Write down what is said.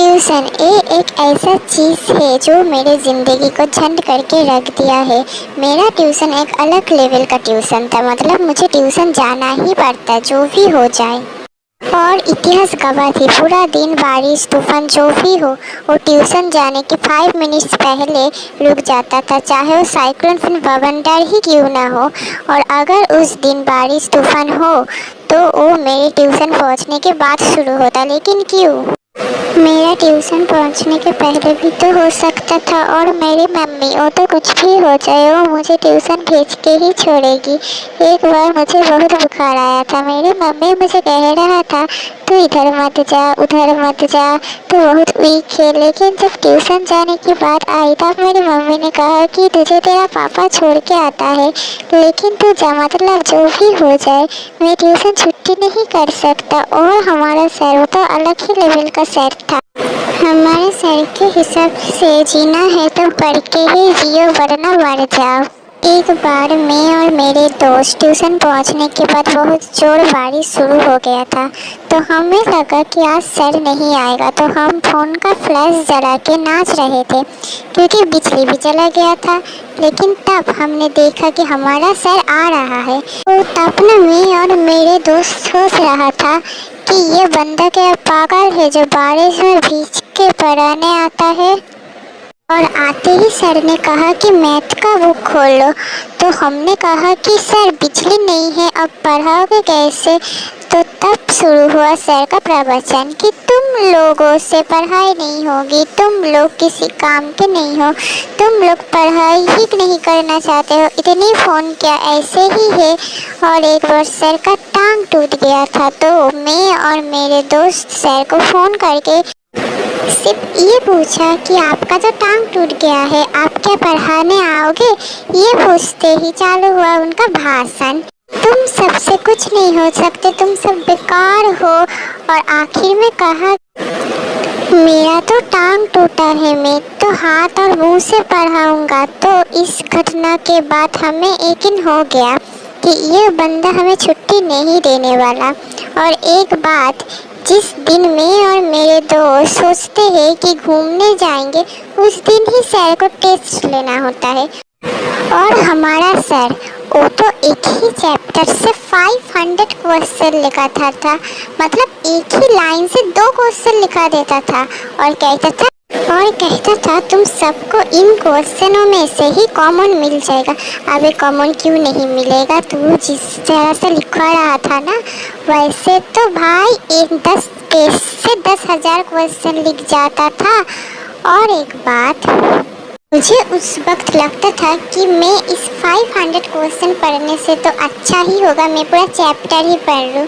Tuition ये एक ऐसा चीज़ है जो मेरे ज़िंदगी को झंड करके रख दिया है। मेरा ट्यूशन एक अलग लेवल का ट्यूशन था, मतलब मुझे ट्यूशन जाना ही पड़ता जो भी हो जाए। और इतिहास गवाह थी, पूरा दिन बारिश तूफान जो भी हो, वो ट्यूशन जाने के 5 मिनट्स पहले रुक जाता था, चाहे वो साइक्लोन फिर बवंडर ही क्यों ना हो। और अगर उस दिन बारिश तूफान हो तो वो मेरे ट्यूशन पहुंचने के बाद शुरू होता, लेकिन क्यों? मेरा ट्यूशन पहुंचने के पहले भी तो हो सकता था। और मेरी मम्मी, वो तो कुछ भी हो जाए वो मुझे ट्यूशन भेज के ही छोड़ेगी। एक बार मुझे बहुत बुखार आया था, मेरी मम्मी मुझे कह रहा था तू इधर मत जा उधर मत जा, तू बहुत वीक है। लेकिन जब ट्यूशन जाने की बात आई तब मेरी मम्मी ने कहा कि तुझे तेरा पापा छोड़ के आता है, लेकिन तू जा, मतलब जो भी हो जाए मैं ट्यूशन छुट्टी नहीं कर सकता। और हमारा सर, वो तो अलग ही लेवल का सर था। हमारे सर के हिसाब से जीना है तो पढ़ के ही जियो, वरना मर जाओ। एक बार मैं और मेरे दोस्त ट्यूशन पहुंचने के बाद बहुत जोर बारिश शुरू हो गया था, तो हमें लगा कि आज सर नहीं आएगा, तो हम फ़ोन का फ्लैश जला के नाच रहे थे क्योंकि बिजली भी चला गया था। लेकिन तब हमने देखा कि हमारा सर आ रहा है। तो तब न मैं और मेरे दोस्त सोच रहा था कि ये बंदा क्या पागल है जो बारिश में भीग के पढ़ाने आता है। और आते ही सर ने कहा कि मैथ का बुक खोलो, तो हमने कहा कि सर बिजली नहीं है, अब पढ़ाओगे कैसे? तो तब शुरू हुआ सर का प्रवचन कि तुम लोगों से पढ़ाई नहीं होगी, तुम लोग किसी काम के नहीं हो, तुम लोग पढ़ाई ही नहीं करना चाहते हो, इतनी फ़ोन क्या ऐसे ही है। और एक बार सर का टांग टूट गया था, तो मैं और मेरे दोस्त सर को फ़ोन करके सिर्फ ये पूछा कि आपका जो टांग टूट गया है आप क्या पढ़ाने आओगे? ये पूछते ही चालू हुआ उनका भाषण। तुम सबसे कुछ नहीं हो सकते, तुम सब बेकार हो। और आखिर में कहा मेरा तो टांग टूटा है, मैं तो हाथ और मुंह से पढ़ाऊंगा। तो इस घटना के बाद हमें यकीन हो गया कि ये बंदा हमें छुट्टी नहीं देने वाला। और एक बात, जिस दिन मैं और मेरे दोस्त सोचते हैं कि घूमने जाएंगे, उस दिन ही सर को टेस्ट लेना होता है। और हमारा सर, वो तो एक ही चैप्टर से 500 क्वेश्चन लिखाता था, मतलब एक ही लाइन से 2 क्वेश्चन लिखा देता था। और कहता था तुम सबको इन क्वेश्चनों में से ही कॉमन मिल जाएगा। अबे कॉमन क्यों नहीं मिलेगा? तू जिस तरह से लिखवा रहा था ना, वैसे तो भाई एक 10 पेज से 10,000 क्वेश्चन लिख जाता था। और एक बात, मुझे उस वक्त लगता था कि मैं इस 500 क्वेश्चन पढ़ने से तो अच्छा ही होगा मैं पूरा चैप्टर ही पढ़ लूँ।